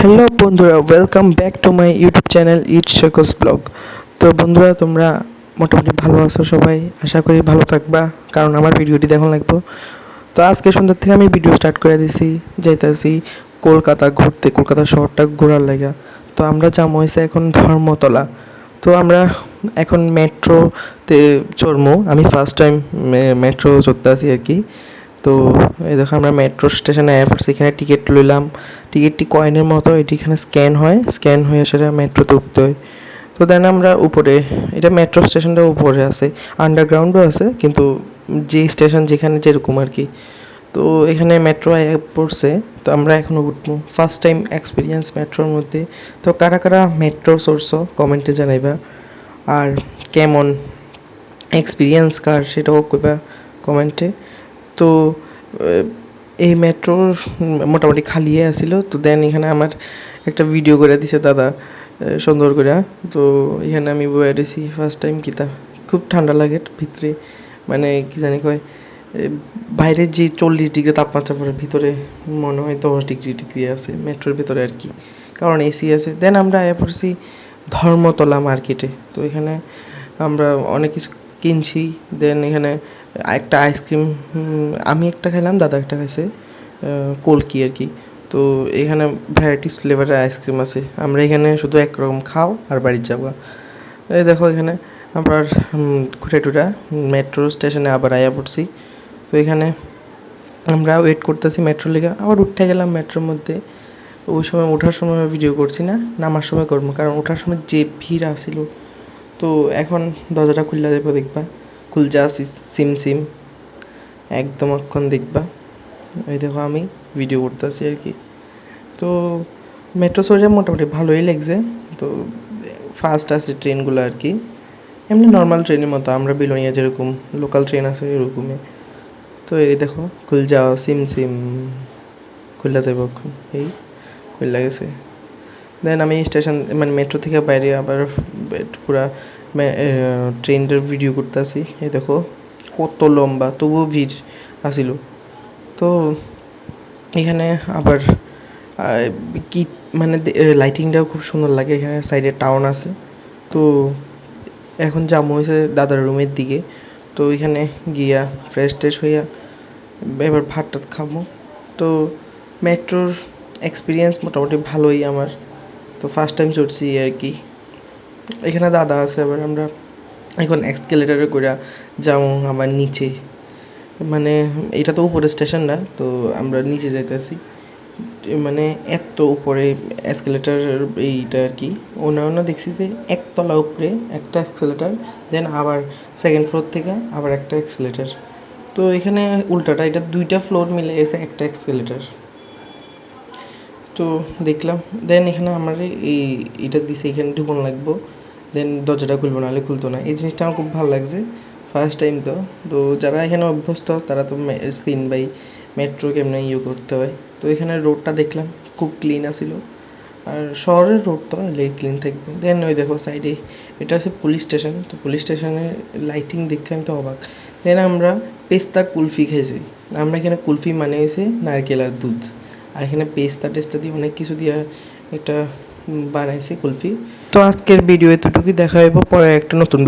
Hello বন্ধুরা, welcome back to my YouTube channel it shakes blog. তো বন্ধুরা, তোমরা মোটামুটি ভালো আছো সবাই, আশা করি ভালো থাকবা, কারণ আমার ভিডিওটি দেখুন লাগবো। তো আজকে সন্ধ্যা থেকে আমি ভিডিও স্টার্ট করে দিছি, যাইতেছি কলকাতা ঘুরতে, কলকাতা শহরটা ঘোরার লাগা। তো আমরা যাবো হয়েছে এখন ধর্মতলা। তো আমরা এখন মেট্রোতে চড়বো, আমি ফার্স্ট টাইম মেট্রো চড়তে আসি আর কি। তো এই দেখো আমরা মেট্রো স্টেশনে আয়া পড়ছি, এখানে টিকিট লইলাম। টিকিটটি কয়েনের মতো, এটি এখানে স্ক্যান হয়, স্ক্যান হয়ে সেটা মেট্রোতে উঠতে হয়। তো দেন আমরা উপরে, এটা মেট্রো স্টেশনটা উপরে আছে, আন্ডারগ্রাউন্ডও আছে, কিন্তু যে স্টেশন যেখানে যেরকম আর কি। তো এখানে মেট্রো আয়া পড়ছে, তো আমরা এখনো উঠবো, ফার্স্ট টাইম এক্সপিরিয়েন্স মেট্রোর মধ্যে। তো কারা কারা মেট্রো চড়ছো কমেন্টে জানাইবা, আর কেমন এক্সপিরিয়েন্স কার সেটাও কইবা কমেন্টে। তো এই মেট্রোর মোটামুটি খালিয়ে আছিল। তো দেন এখানে আমার একটা ভিডিও করে দিছে দাদা সুন্দর করে। তো এখানে আমি বয়ে রয়েছি ফার্স্ট টাইম, কিতা খুব ঠান্ডা লাগে ভিতরে, মানে কি জানি কয়, বাইরের যে 40 ডিগ্রি তাপমাত্রা পড়ে, ভিতরে মনে হয় 10 ডিগ্রি আছে মেট্রোর ভিতরে আর কি, কারণ এসি আছে। দেন আমরা আয়া পড়ছি ধর্মতলা মার্কেটে। তো এখানে আমরা অনেক কিছু কিনছি। দেন এখানে একটা আইসক্রিম আমি একটা খাইলাম, দাদা একটা খাইছে, কলকি আর কি। তো এখানে ভ্যারাইটিস ফ্লেভারের আইসক্রিম আছে, আমরা এখানে শুধু একরকম খাও আর বাড়ি যাবো। এই দেখো এখানে আবার ঘুরে টুরা মেট্রো স্টেশনে আবার আয়া পড়ছি। তো এখানে আমরা ওয়েট করতেছি মেট্রো লেগে, আবার উঠতে গেলাম মেট্রোর মধ্যে। ওই সময় ওঠার সময় ভিডিও করছি না, নামার সময় করবো, কারণ ওঠার সময় যে ভিড় আসছিল। তো এখন দরজাটা খুললা যাবো, দেখবা খুলজা সিম সিম একদম অক্ষণ দেখবা। এই দেখো আমি ভিডিও করতেছি আর কি। তো মেট্রো চড়ে মোটামুটি ভালোই লাগছে। তো ফাস্ট আছে ট্রেনগুলো আর কি, এমনি নর্মাল ট্রেনের মতো, আমরা বিলোনিয়া যেরকম লোকাল ট্রেন আছে এরকমই। তো এই দেখো খুলজা সিম সিম খুললা যাবো অক্ষণ, এই খুললা গেছে। দেন আমি স্টেশন মানে মেট্রো থেকে বাইরে আবার পুরা ট্রেনটার ভিডিও করতেছি। এই দেখো কত লম্বা, তবুও ভিড় আসিল। তো এখানে আবার কি মানে লাইটিংটাও খুব সুন্দর লাগে, এখানে সাইডে টাউন আছে। তো এখন যাবো হয়েছে দাদার রুমের দিকে। তো এখানে গিয়া ফ্রেশ ট্রেশ হইয়া এবার ভাত টাত খাবো। তো মেট্রোর এক্সপিরিয়েন্স মোটামুটি ভালোই আমার, তো ফার্স্ট টাইম চড়ছি আর কি। এখানে দাদা আছে, আবার আমরা এখন এক্সকেলেটারে করে যাবো আবার নিচে, মানে এটা তো উপরে স্টেশন না, তো আমরা নিচে যাইতেছি, মানে এত উপরে এসকেলেটার এইটা আর কি। অন্য দেখছি যে একতলা উপরে একটা এক্সেলেটার, দেন আবার সেকেন্ড ফ্লোর থেকে আবার একটা এক্সেলেটার। তো এখানে উল্টাটা, এটা 2টা ফ্লোর মিলে এসে একটা এক্সেলেটার। তো দেখলাম, দেন এখানে আমার এইটা দিছে, এখানে ঢুকন লাগবো, দেন দরজাটা খুলবো, নাহলে খুলতো না। এই জিনিসটা আমার খুব ভালো লাগছে, ফার্স্ট টাইম। তো তো যারা এখানে অভ্যস্ত তারা তো সিন বাই মেট্রো কেমনে করতে হয়। তো এখানে রোডটা দেখলাম খুব ক্লিন আছিল, আর শহরের রোড তো এলে ক্লিন থাকবে। দেন ওই দেখো সাইডে এটা হচ্ছে পুলিশ স্টেশন। তো পুলিশ স্টেশনের লাইটিং দেখে আমি তো অবাক। দেন আমরা পেস্তা কুলফি খেয়েছি। আমরা এখানে কুলফি মানে হয়েছে নারকেল আর দুধ, আর এখানে পেস্তা টেস্তা দিয়ে অনেক কিছু দিয়ে একটা বানাইছে কুলফি। তো আজকের ভিডিও এতটুকুই, দেখা হইব পরে একটা নতুন